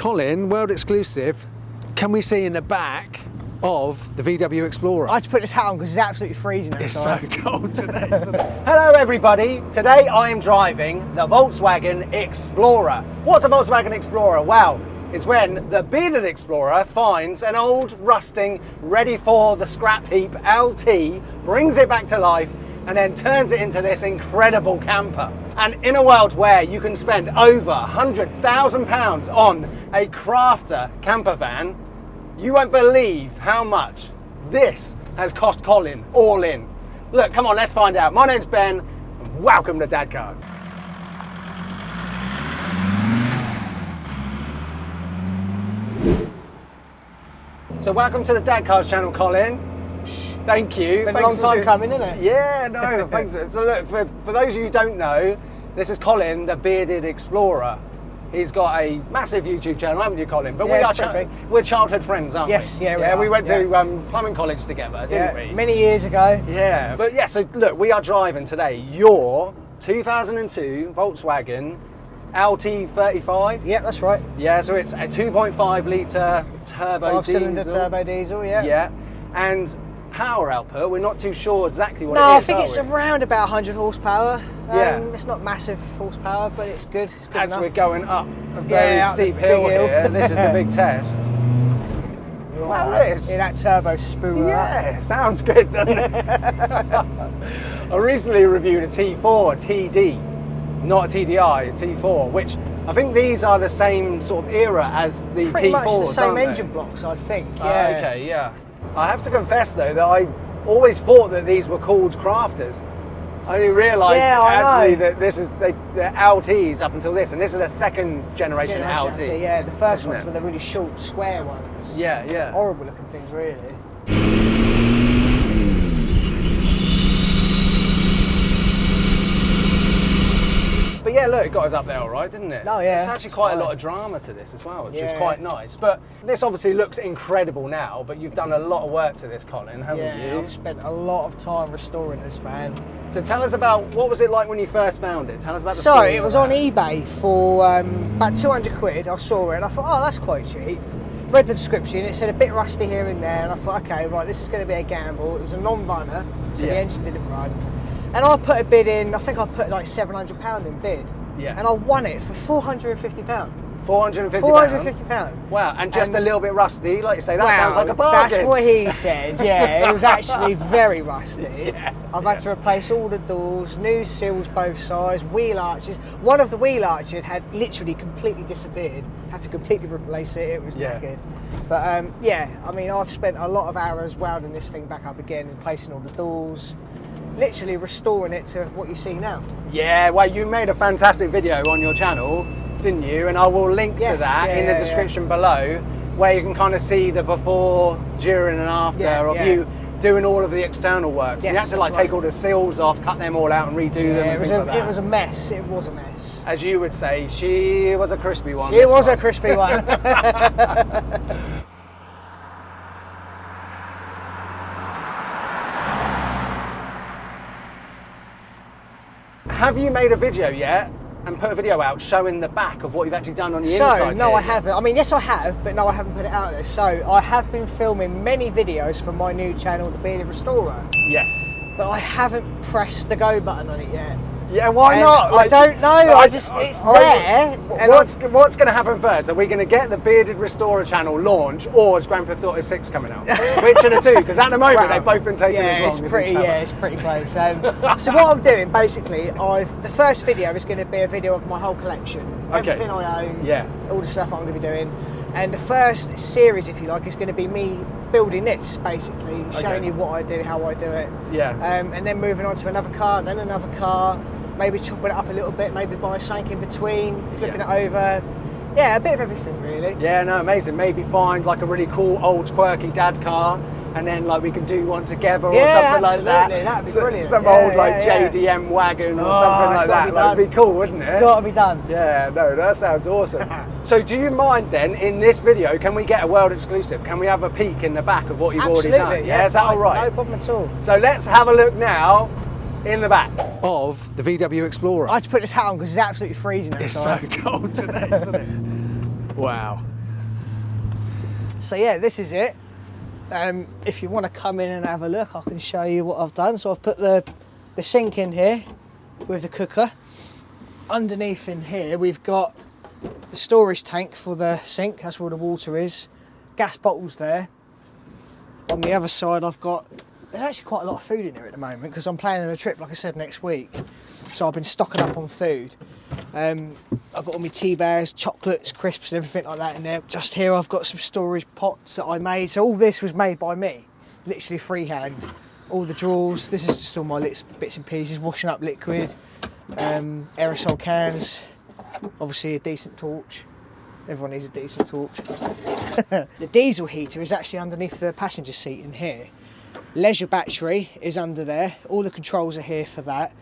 Colin, world exclusive, can we see in the back of the VW Explorer? I had to put this hat on because it's absolutely freezing outside. It's so cold today, isn't it? Hello everybody, today I am driving the Volkswagen Explorer. What's a Volkswagen Explorer? Well, it's when the bearded Explorer finds an old, rusting, ready for the scrap heap LT, brings it back to life, and then turns it into this incredible camper. And in a world where you can spend over £100,000 on a crafter camper van, you won't believe how much this has cost Colin, all in. Look, come on, let's find out. My name's Ben, and welcome to Dad Cars. So welcome to the Dad Cars channel, Colin. Thank you. Been a long time coming, isn't it? Yeah, no, thanks. So look, for those of you who don't know, this is Colin, the bearded Explorer. He's got a massive YouTube channel, haven't you, Colin? But yeah, we're childhood friends, aren't we? Yes, yeah, we went to plumbing college together, didn't we? Many years ago. Yeah, but yeah, so look, we are driving today your 2002 Volkswagen LT35. Yeah, that's right. Yeah, so it's a 2.5 litre turbo diesel. 5-cylinder turbo diesel, yeah. Yeah, and power output, we're not too sure exactly what no, it is. I think it's around about 100 horsepower. Yeah. It's not massive horsepower, but it's good. It's good As enough. we're going up a very steep the hill big hill. here, this is the big test. Wow, this. Yeah, that turbo spoo. Yeah, sounds good, doesn't it? I recently reviewed a T4, TD, not a TDI, a T4, which I think these are the same sort of era as the Pretty T4s, much the same aren't they? engine blocks, I think. Oh, Yeah. okay, yeah. I have to confess though that I always thought that these were called crafters. I only realised actually that this is the LTs up until this, and this is a second generation LT. Yeah, the first ones were the really short, square ones. Yeah, yeah. Horrible looking things, really. But yeah, look, it got us up there all right, didn't it? Oh yeah. There's actually quite a lot of drama to this as well, which is quite nice. But this obviously looks incredible now, but you've done a lot of work to this, Colin, haven't you? I've spent a lot of time restoring this van. So tell us about, what was it like when you first found it? Tell us about the So, story it was of on eBay for about 200 quid. I saw it and I thought, oh, that's quite cheap. Read the description, it said a bit rusty here and there, and I thought, okay, right, this is going to be a gamble. It was a non-runner, so the engine didn't run. And I put a bid in, I think I put like £700 in bid. Yeah. And I won it for £450. £450? £450. Wow, and just a little bit rusty, like you say, that sounds like a bargain. That's what he said, yeah. It was actually very rusty. I've had to replace all the doors, new seals both sides, wheel arches. One of the wheel arches had literally completely disappeared. Had to completely replace it, it was knackered. But yeah, I mean, I've spent a lot of hours welding this thing back up again, replacing all the doors, literally restoring it to what you see now. Yeah, well, you made a fantastic video on your channel, didn't you? And I will link to that in the description below, where you can kind of see the before, during and after of you doing all of the external works. Yes, you had to like take all the seals off, cut them all out and redo them and things like that. It was a mess, it was a mess. As you would say, she was a crispy one. She was a crispy one. Have you made a video yet and put a video out showing the back of what you've actually done on the inside? No, I haven't. I mean, yes, I have, but no, I haven't put it out there. So I have been filming many videos for my new channel, The Bearded Restorer. Yes. But I haven't pressed the go button on it yet. Yeah, why not? I don't know. It's there. What's going to happen first? Are we going to get the Bearded Restorer channel launch, or is Grand Theft Auto 6 coming out? Which of the two? Because at the moment they've both been taken as long. It's pretty close. So what I'm doing basically, the first video is going to be a video of my whole collection, everything I own, all the stuff I'm going to be doing. And the first series, if you like, is going to be me building this, basically, showing you what I do, how I do it. Yeah. And then moving on to another car, then another car, maybe chopping it up a little bit, maybe buying something in between, flipping it over. Yeah, a bit of everything, really. Yeah, no, amazing. Maybe find like a really cool, old, quirky dad car, and then like we can do one together or something like that. That'd be brilliant. Some old JDM wagon or something like that. That'd be cool, wouldn't it? It's got to be done. Yeah, no, that sounds awesome. So do you mind then, in this video, can we get a world exclusive? Can we have a peek in the back of what you've already done? Yeah, is that all right? No problem at all. So let's have a look now in the back of the VW Explorer. I had to put this hat on because it's absolutely freezing outside. It's so cold today, isn't it? Wow. So yeah, this is it. If you want to come in and have a look, I can show you what I've done. So I've put the sink in here with the cooker. Underneath in here, we've got the storage tank for the sink. That's where the water is. Gas bottles there. On the other side, there's actually quite a lot of food in here at the moment because I'm planning a trip, like I said, next week. So I've been stocking up on food. I've got all my tea bags, chocolates, crisps and everything like that in there. Just here I've got some storage pots that I made. So all this was made by me, literally freehand. All the drawers, this is just all my little bits and pieces, washing up liquid, aerosol cans, obviously a decent torch. Everyone needs a decent torch. The diesel heater is actually underneath the passenger seat in here. Leisure battery is under there. All the controls are here for that.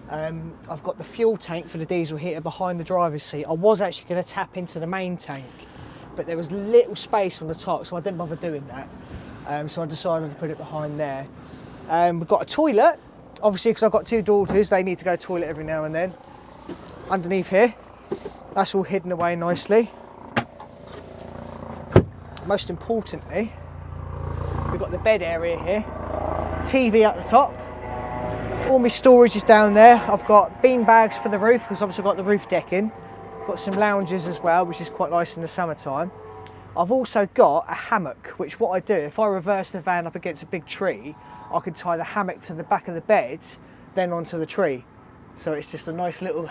I've got the fuel tank for the diesel heater behind the driver's seat. I was actually going to tap into the main tank, but there was little space on the top, so I didn't bother doing that. So I decided to put it behind there. We've got a toilet, obviously because I've got 2 daughters, they need to go to the toilet every now and then. Underneath here, that's all hidden away nicely. Most importantly, we've got the bed area here, TV at the top, all my storage is down there. I've got bean bags for the roof because obviously I've got the roof decking. Got some lounges as well, which is quite nice in the summertime. I've also got a hammock, which what I do, if I reverse the van up against a big tree, I can tie the hammock to the back of the bed, then onto the tree. So it's just a nice little...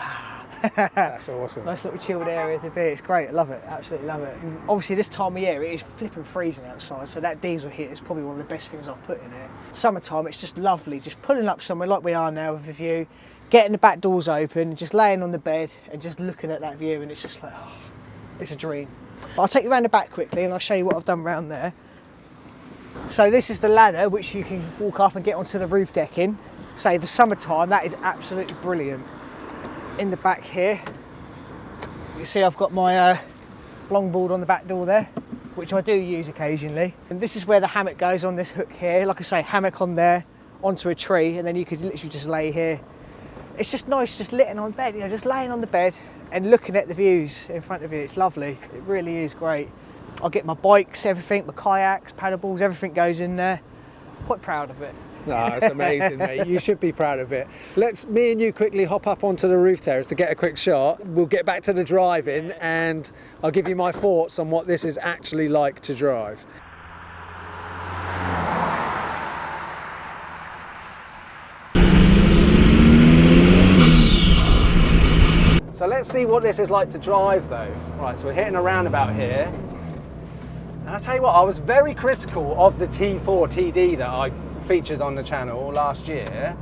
That's awesome. Nice little chilled area to be. It's great, I love it, absolutely love it. And obviously this time of year it is flipping freezing outside, so that diesel heater is probably one of the best things I've put in here. Summertime, it's just lovely, just pulling up somewhere like we are now with a view, getting the back doors open, just laying on the bed and just looking at that view, and it's just like, oh, it's a dream. But I'll take you around the back quickly and I'll show you what I've done around there. So this is the ladder which you can walk up and get onto the roof decking. Say the summertime, that is absolutely brilliant. In the back here, you see I've got my longboard on the back door there, which I do use occasionally. And this is where the hammock goes on this hook here. Like I say, hammock on there, onto a tree, and then you could literally just lay here. It's just nice just laying on bed, you know, just laying on the bed and looking at the views in front of you. It's lovely, it really is great. I'll get my bikes, everything, my kayaks, paddleboards, everything goes in there. Quite proud of it. No, it's amazing, mate. You should be proud of it. Let's, me and you quickly hop up onto the roof terrace to get a quick shot. We'll get back to the driving and I'll give you my thoughts on what this is actually like to drive. So let's see what this is like to drive though. Right, so we're hitting a roundabout here. And I'll tell you what, I was very critical of the T4 TD that I featured on the channel last year,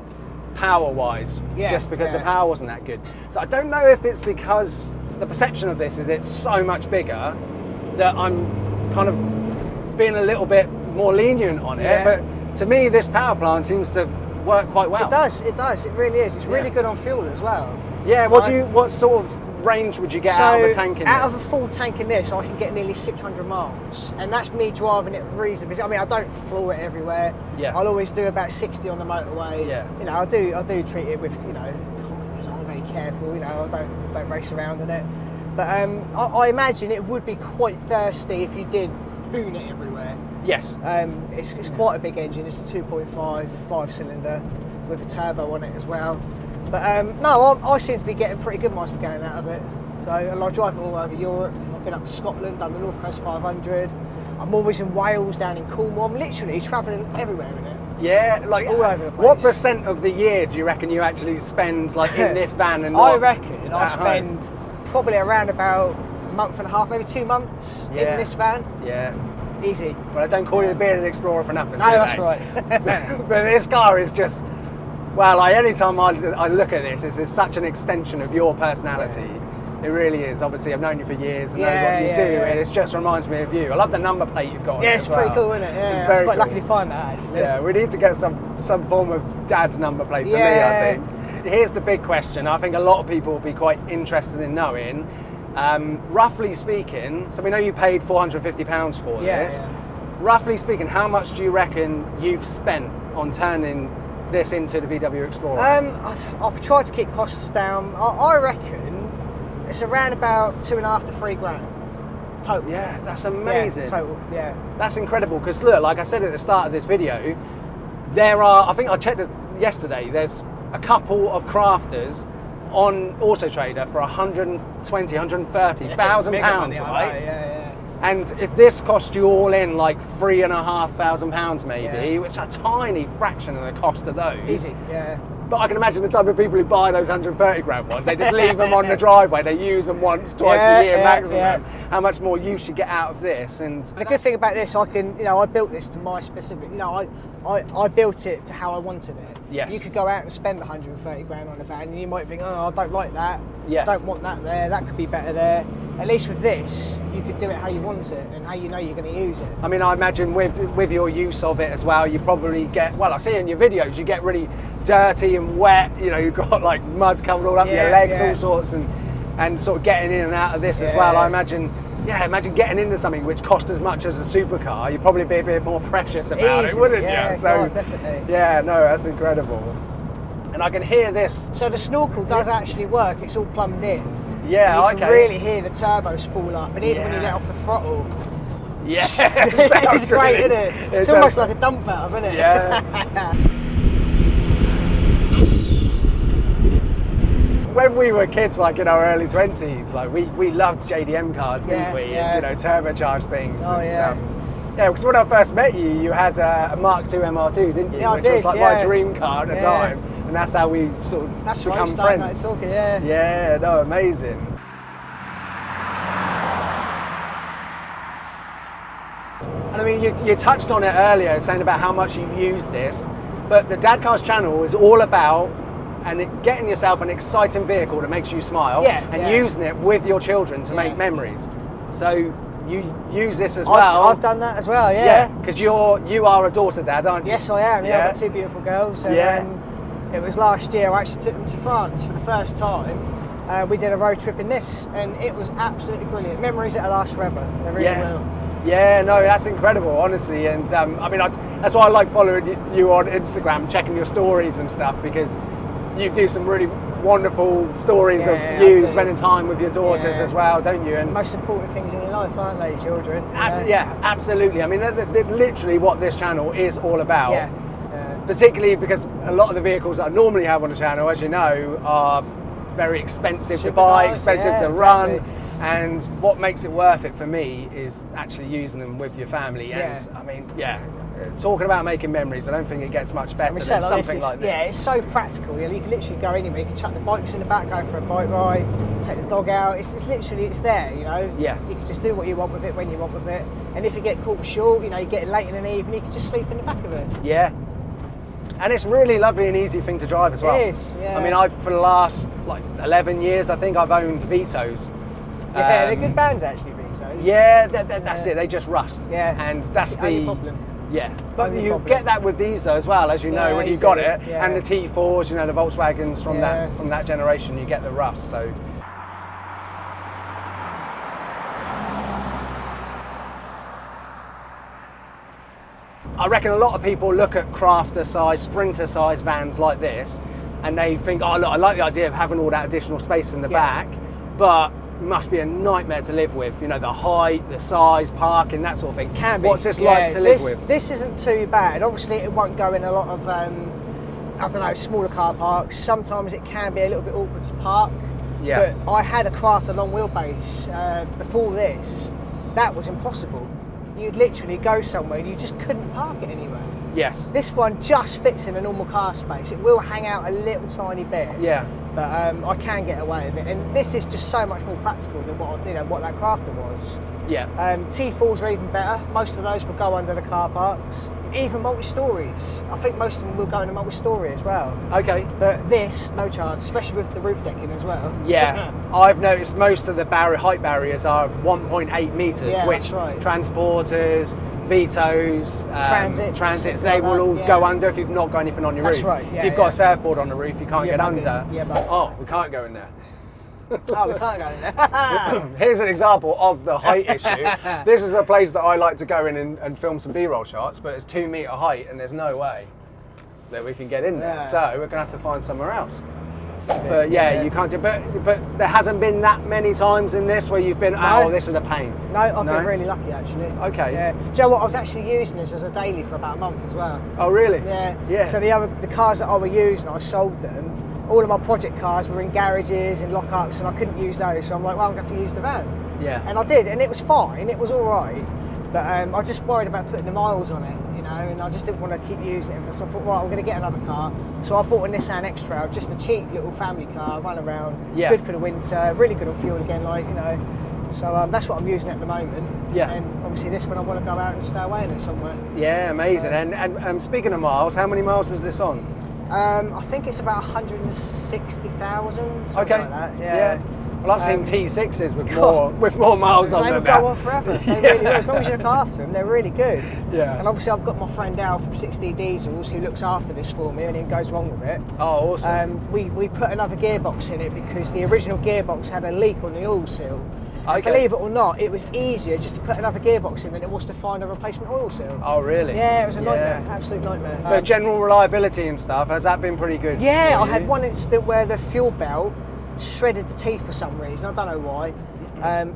power-wise, just because the power wasn't that good. So I don't know if it's because the perception of this is it's so much bigger that I'm kind of being a little bit more lenient on it, but to me this power plant seems to work quite well. It does, it really is. It's really good on fuel as well. Yeah, what sort of range would you get out of a tank in this? Out of a full tank in this, I can get nearly 600 miles, and that's me driving it reasonably. I mean, I don't floor it everywhere. Yeah. I'll always do about 60 on the motorway. Yeah. You know, I do treat it with, you know, I'm very careful. You know, I don't race around in it. But I imagine it would be quite thirsty if you did boon it everywhere. Yes. It's quite a big engine. It's a 2.5 5-cylinder with a turbo on it as well. But no, I seem to be getting pretty good miles per gallon out of it. So, and I drive it all over Europe. I've been up to Scotland, done the North Coast 500. I'm always in Wales, down in Cornwall. I'm literally travelling everywhere in it. Yeah, like all over the place. What percent of the year do you reckon you actually spend like in this van and not I reckon I spend probably around about a month and a half, maybe 2 months in this van. Yeah. Easy. Well, I don't call you the Bearded Explorer for nothing. No, that's right. But this car is just, well, like any time I look at this, it's such an extension of your personality. Yeah. It really is. Obviously, I've known you for years and know what you do, and it just reminds me of you. I love the number plate you've got on it. Yeah, it's pretty cool, isn't it? Yeah, I was quite lucky to find that, actually. Yeah, we need to get some form of dad's number plate for me, I think. Here's the big question. I think a lot of people will be quite interested in knowing. Roughly speaking, so we know you paid £450 for this. Yeah. Roughly speaking, how much do you reckon you've spent on turning this into the VW Explorer? I've tried to keep costs down. I reckon it's around about 2.5 to 3 grand. Total. Yeah, that's amazing. Yeah, total. Yeah. That's incredible because look, like I said at the start of this video, there are, I think I checked this yesterday, there's a couple of crafters on Auto Trader for 120, 130,000 pounds, right? Yeah. And if this cost you all in like £3,500 maybe, Yeah. which is a tiny fraction of the cost of those. Easy. Yeah. But I can imagine the type of people who buy those 130 grand ones, they just leave them on the driveway, they use them once, twice a year maximum. How much more use you get out of this. And the good thing about this, I can, I built this to my specific, I built it to how I wanted it. Yes. You could go out and spend 130 grand on a van and you might think, oh, I don't like that. Yeah. Don't want that there, that could be better there. At least with this, you could do it how you want it and how you know you're going to use it. I mean, I imagine with your use of it as well, you probably get, well, I see in your videos, you get really dirty and wet, you've got like mud covered all up your legs, all sorts, and sort of getting in and out of this as well. I imagine getting into something which costs as much as a supercar, you'd probably be a bit more precious about it, wouldn't you? So, definitely. Yeah, no, that's incredible. And I can hear this. So the snorkel does actually work, it's all plumbed in. Yeah, and you can really hear the turbo spool up, and even when you let off the throttle, yeah, it's great, isn't it? It's almost like a dump valve, isn't it? Yeah. When we were kids, like in our early 20s, like we loved JDM cars, didn't we? And turbocharged things. Oh, and, yeah, because when I first met you, you had a Mark II MR2, didn't you? Yeah, Which was like my dream car at the time, and that's how we sort of become friends. Talking, yeah. Yeah, no, amazing. And I mean, you touched on it earlier, saying about how much you use this, but the Dad Cars channel is all about getting yourself an exciting vehicle that makes you smile, and using it with your children to make memories. So you use this as well. I've done that as well, Yeah, because you are a daughter dad, aren't you? Yes, I am. Yeah, I've got two beautiful girls. And, it was last year. I actually took them to France for the first time. We did a road trip in this, and it was absolutely brilliant. Memories that'll last forever. They really will. Yeah, no, that's incredible, honestly. And I mean, that's why I like following you on Instagram, checking your stories and stuff, because you do some really wonderful stories of you spending time with your daughters as well, don't you? And most important things in your life, aren't they, children? Yeah, absolutely. I mean, they're literally what this channel is all about. Yeah. Particularly because a lot of the vehicles that I normally have on the channel, as you know, are very expensive to buy, expensive to run. And what makes it worth it for me is actually using them with your family. And I mean, talking about making memories, I don't think it gets much better than something like this. Yeah, it's so practical. You can literally go anywhere. You can chuck the bikes in the back, go for a bike ride, take the dog out. It's literally, it's there, Yeah. You can just do what you want with it when you want with it. And if you get caught short, you get late in an evening, you can just sleep in the back of it. Yeah. And it's really lovely and easy thing to drive as well. It is, yeah. I mean, for the last 11 years, I think I've owned Vitos. Yeah, they're good vans actually, Vitos. Yeah, that's it. They just rust. Yeah, and that's the only problem. Yeah, but you get that with these though as well, as you know, when you got it, and the T4s, the Volkswagens from that generation, you get the rust. So. I reckon a lot of people look at crafter size, sprinter size vans like this, and they think, oh look, I like the idea of having all that additional space in the back, but must be a nightmare to live with. The height, the size, parking, that sort of thing. Can be. What's this like to live with? This isn't too bad. Obviously, it won't go in a lot of, I don't know, smaller car parks. Sometimes it can be a little bit awkward to park. Yeah. But I had a Crafter long wheelbase before this. That was impossible. You'd literally go somewhere and you just couldn't park it anywhere. Yes. This one just fits in a normal car space. It will hang out a little tiny bit. Yeah. But I can get away with it, and this is just so much more practical than what that Crafter was. Yeah. T4s are even better. Most of those will go under the car parks. Even multi-stories. I think most of them will go in a multi-story as well. Okay. But this, no chance, especially with the roof decking as well. Yeah. I've noticed most of the height barriers are 1.8 metres, which transporters, Vitos, transits, they will all go under if you've not got anything on your roof. That's right. Yeah, if you've got a surfboard on the roof, you can't get under. Yeah, but oh, we can't go in there. Oh, we can't go in there. Here's an example of the height issue. This is a place that I like to go in and film some B-roll shots, but it's 2 metre height and there's no way that we can get in there. So we're going to have to find somewhere else. But yeah, you can't do. But there hasn't been that many times in this where you've been, oh, this was a pain. No, I've been really lucky actually. Okay. Yeah. Do you know what? I was actually using this as a daily for about a month as well. Oh really? Yeah. Yeah. So the cars that I were using, I sold them. All of my project cars were in garages and lockups, and I couldn't use those. So I'm like, well, I'm going to have to use the van. Yeah. And I did, and it was fine. It was all right. But I was just worried about putting the miles on it, you know, and I just didn't want to keep using it. So I thought, right, I'm going to get another car. So I bought a Nissan X-Trail, just a cheap little family car, run around, good for the winter, really good on fuel again, like, you know. So that's what I'm using at the moment. Yeah. And obviously this one I want to go out and stay away in it somewhere. Yeah, amazing. And speaking of miles, how many miles is this on? I think it's about 160,000, something like that. Yeah. Well, I've seen T6s with more miles on them. They will go on forever. They really will. As long as you look after them, they're really good. Yeah. And obviously, I've got my friend Al from 60 Diesels who looks after this for me, and anything goes wrong with it. Oh, awesome. We put another gearbox in it because the original gearbox had a leak on the oil seal. Okay. Believe it or not, it was easier just to put another gearbox in than it was to find a replacement oil seal. Oh, really? Yeah, it was a nightmare, absolute nightmare. But general reliability and stuff, has that been pretty good? Yeah, I had one incident where the fuel belt shredded the teeth for some reason. I don't know why.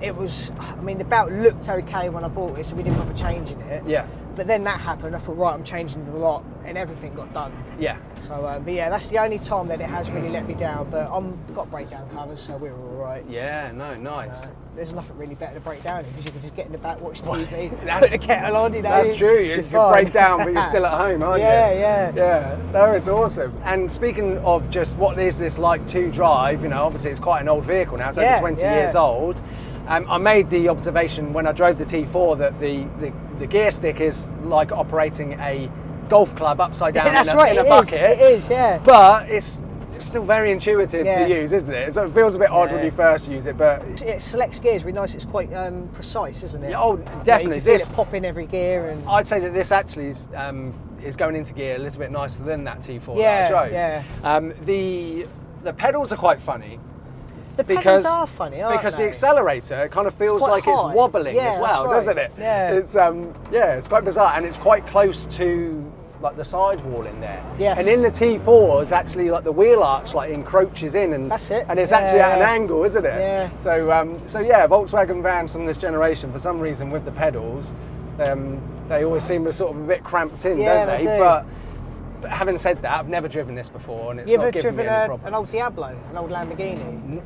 It was, I mean, the belt looked okay when I bought it, so we didn't bother changing it. Yeah. But then that happened. I thought, right, I'm changing the lot, and everything got done. Yeah. So, but yeah, that's the only time that it has really let me down. But I've got breakdown covers, so we were all right. Yeah, no, nice. There's nothing really better to break down in because you can just get in the back, watch TV, put the kettle on, you know. That's true. You can break down, but you're still at home, aren't you? Yeah. Yeah. No, it's awesome. And speaking of just what is this like to drive, you know, obviously it's quite an old vehicle now. It's over 20 years old. I made the observation when I drove the T4 that the gear stick is like operating a golf club upside down in a bucket. It is, yeah. But it's still very intuitive to use, isn't it? So it feels a bit odd when you first use it, but it selects gears really nice. It's quite precise, isn't it? Oh, definitely. You can feel it pop in every gear, and I'd say that this actually is going into gear a little bit nicer than that T4 that I drove. Yeah. The pedals are quite funny. The pedals are funny, aren't because they? the accelerator kind of feels like high. it's wobbling as well, that's right. doesn't it? Yeah. It's quite bizarre, and it's quite close to like the sidewall in there. Yes. And in the T4s, actually, like the wheel arch like encroaches in, and that's it. And it's actually at an angle, isn't it? Yeah. So yeah, Volkswagen vans from this generation, for some reason, with the pedals, they always seem sort of a bit cramped in, don't they? Do. But having said that, I've never driven this before, and it's you not ever given me driven any problems. an old Diablo, an old Lamborghini?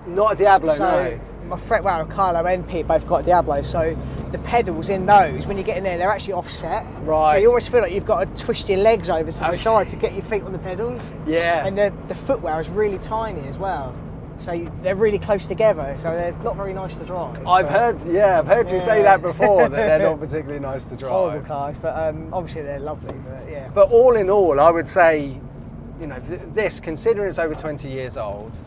Not a Diablo, So no. my friend, well, Carlo and Pete both got a Diablo, so the pedals in those, when you get in there, they're actually offset. Right. So you almost feel like you've got to twist your legs over to the side to get your feet on the pedals. Yeah. And the footwell is really tiny as well. So they're really close together, so they're not very nice to drive. I've heard you say that before, that they're not particularly nice to drive. Horrible cars, but obviously they're lovely, but yeah. But all in all, I would say, you know, this, considering it's over 20 years old,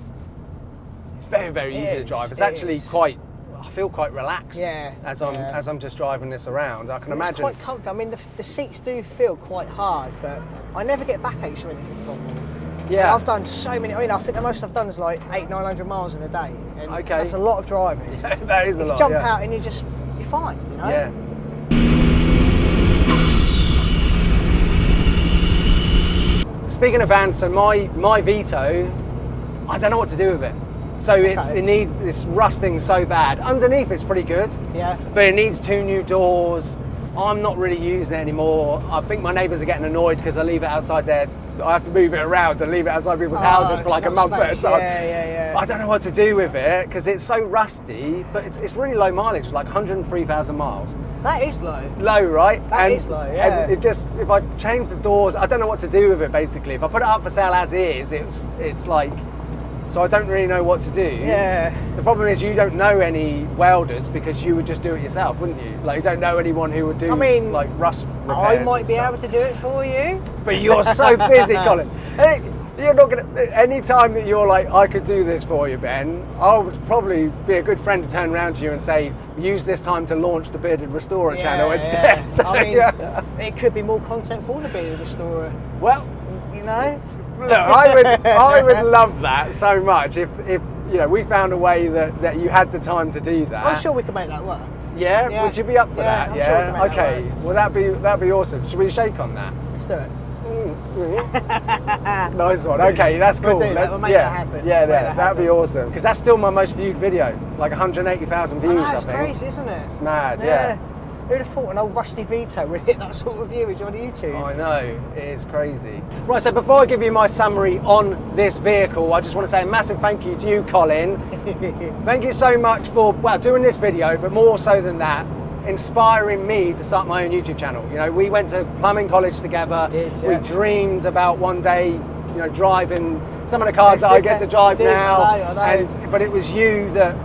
it's very, very easy to drive. It's actually quite, I feel quite relaxed as I'm just driving this around. I can imagine. It's quite comfy. I mean, the seats do feel quite hard, but I never get backaches or anything from them. Yeah. I've done so many. I mean, I think the most I've done is like 800-900 miles in a day. And that's a lot of driving. Yeah, that is a lot. You jump out and you're fine, you know? Yeah. Speaking of vans, so my Vito, I don't know what to do with it. So it's rusting so bad. Underneath it's pretty good. Yeah. But it needs 2 new doors. I'm not really using it anymore. I think my neighbours are getting annoyed because I leave it outside there. I have to move it around and leave it outside people's houses for like a month at a time. Yeah. I don't know what to do with it because it's so rusty, but it's really low mileage, like 103,000 miles. That is low. Low, right? That is low, yeah. And it just, if I change the doors, I don't know what to do with it basically. If I put it up for sale as is, it's like, so I don't really know what to do. Yeah. The problem is you don't know any welders because you would just do it yourself, wouldn't you? Like you don't know anyone who would do like rust repairs. I might be able to do it for you. But you're so busy, Colin. You're not gonna. Any time that you're like, I could do this for you, Ben, I would probably be a good friend to turn around to you and say, use this time to launch the Bearded Restorer channel instead. Yeah. I mean, it could be more content for the Bearded Restorer. Well, you know. Look, I would love that so much if you know we found a way that you had the time to do that. I'm sure we could make that work. Yeah, would you be up for that? I'm sure we can make that okay. work. Well, that'd be awesome. Should we shake on that? Let's do it. Nice one. Okay, that's cool. We'll do that. We'll make that happen. Yeah, We'll make that that'd be happen. awesome. Because that's still my most viewed video, like 180,000 views. That's I think. crazy, isn't it? It's mad. Yeah. Who'd have thought an old rusty Vito would hit that sort of viewage on YouTube? I know, it is crazy. Right, so before I give you my summary on this vehicle, I just want to say a massive thank you to you, Colin. Thank you so much for, well, doing this video, but more so than that, inspiring me to start my own YouTube channel. You know, we went to plumbing college together. We dreamed about one day, you know, driving some of the cars that I get to drive now. I know. But it was you that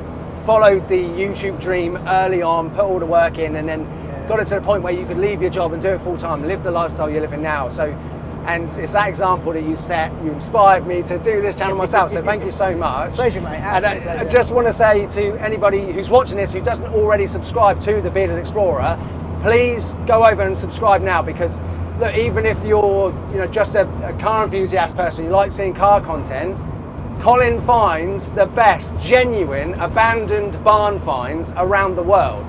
followed the YouTube dream early on, put all the work in, and then got it to the point where you could leave your job and do it full time, live the lifestyle you're living now. So, and it's that example that you set, you inspired me to do this channel myself. So thank you so much. Pleasure, mate. Absolute And I pleasure. just want to say to anybody who's watching this who doesn't already subscribe to the Bearded Explorer, please go over and subscribe now, because look, even if you're, you know, just a car enthusiast person, you like seeing car content, Colin finds the best genuine abandoned barn finds around the world.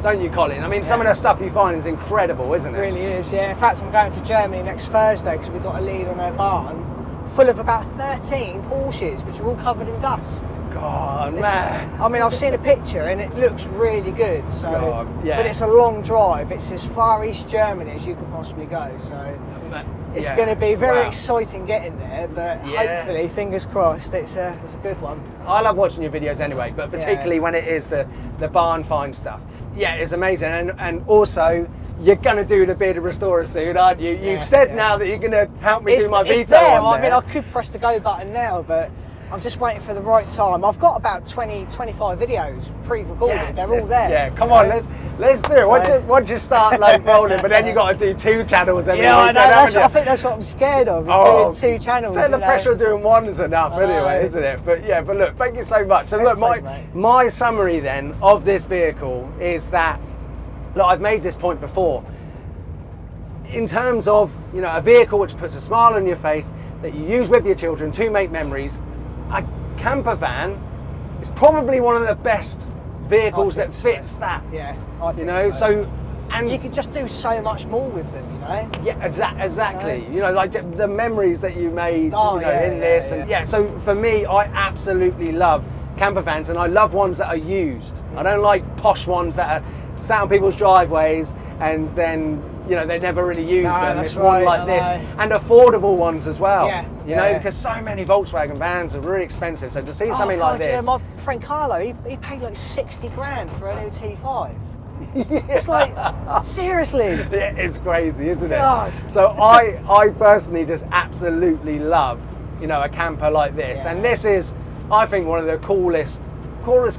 Don't you, Colin? I mean, some of the stuff you find is incredible, isn't it? It really is, yeah. In fact, I'm going to Germany next Thursday because we've got a lead on their barn full of about 13 Porsches, which are all covered in dust. God, man. I mean, I've seen a picture and it looks really good. So, God, yeah. but it's a long drive. It's as far East Germany as you could possibly go. So it's going to be very exciting getting there. But hopefully, fingers crossed, it's a good one. I love watching your videos anyway, but particularly when it is the barn find stuff. Yeah, it's amazing. And also, you're going to do the Bearded Restorer soon, aren't you? You've said now that you're going to help me do my Vito it's there. on I mean, I could press the go button now, but I'm just waiting for the right time. I've got about 20, 25 videos pre-recorded. They're all there. Yeah, come on, let's do it. Once you start like rolling, but then you got to do 2 channels every I week. know. I think that's what I'm scared of. Is doing 2 channels. Take the pressure of doing one is enough anyway, isn't it? But yeah, but look, thank you so much. So look, my summary then of this vehicle is that, look, I've made this point before. In terms of, you know, a vehicle which puts a smile on your face that you use with your children to make memories, a camper van is probably one of the best vehicles that fits that. Yeah, I think you know, so and you can just do so much more with them, you know. Yeah, exactly. You know, like the memories that you made, in this, and so for me, I absolutely love camper vans, and I love ones that are used. I don't like posh ones that are sat on people's driveways and then, you know, they never really use them. It's one like this, and affordable ones as well. You know, because so many Volkswagen vans are really expensive. So to see something like this, yeah, my friend Carlo, he paid like 60 grand for an LT35. It's like, seriously. Yeah, it's crazy, isn't it? God. So I personally just absolutely love, you know, a camper like this, and this is, I think, one of the coolest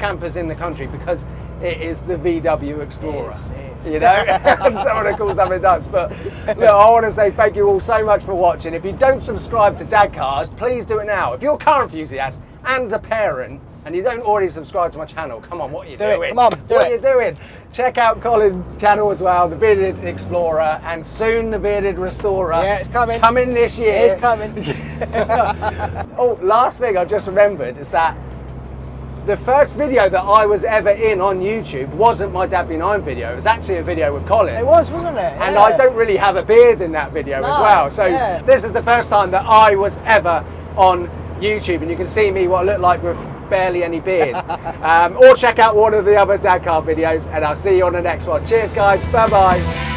campers in the country, because it is the VW Explorer. It is. You know, and some of the cool stuff it does. But look, I want to say thank you all so much for watching. If you don't subscribe to Dad Cars, please do it now. If you're a car enthusiast and a parent and you don't already subscribe to my channel, come on, what are you doing? Come on, what are you doing? Check out Colin's channel as well, the Bearded Explorer, and soon the Bearded Restorer. Yeah, it's coming. Coming this year. It's coming. Oh, last thing I just remembered is that the first video that I was ever in on YouTube wasn't my Dad B9 video. It was actually a video with Colin. It was, wasn't it? And I don't really have a beard in that video as well. So this is the first time that I was ever on YouTube, and you can see me what I look like with barely any beard. Or check out one of the other Dad Car videos, and I'll see you on the next one. Cheers, guys. Bye-bye.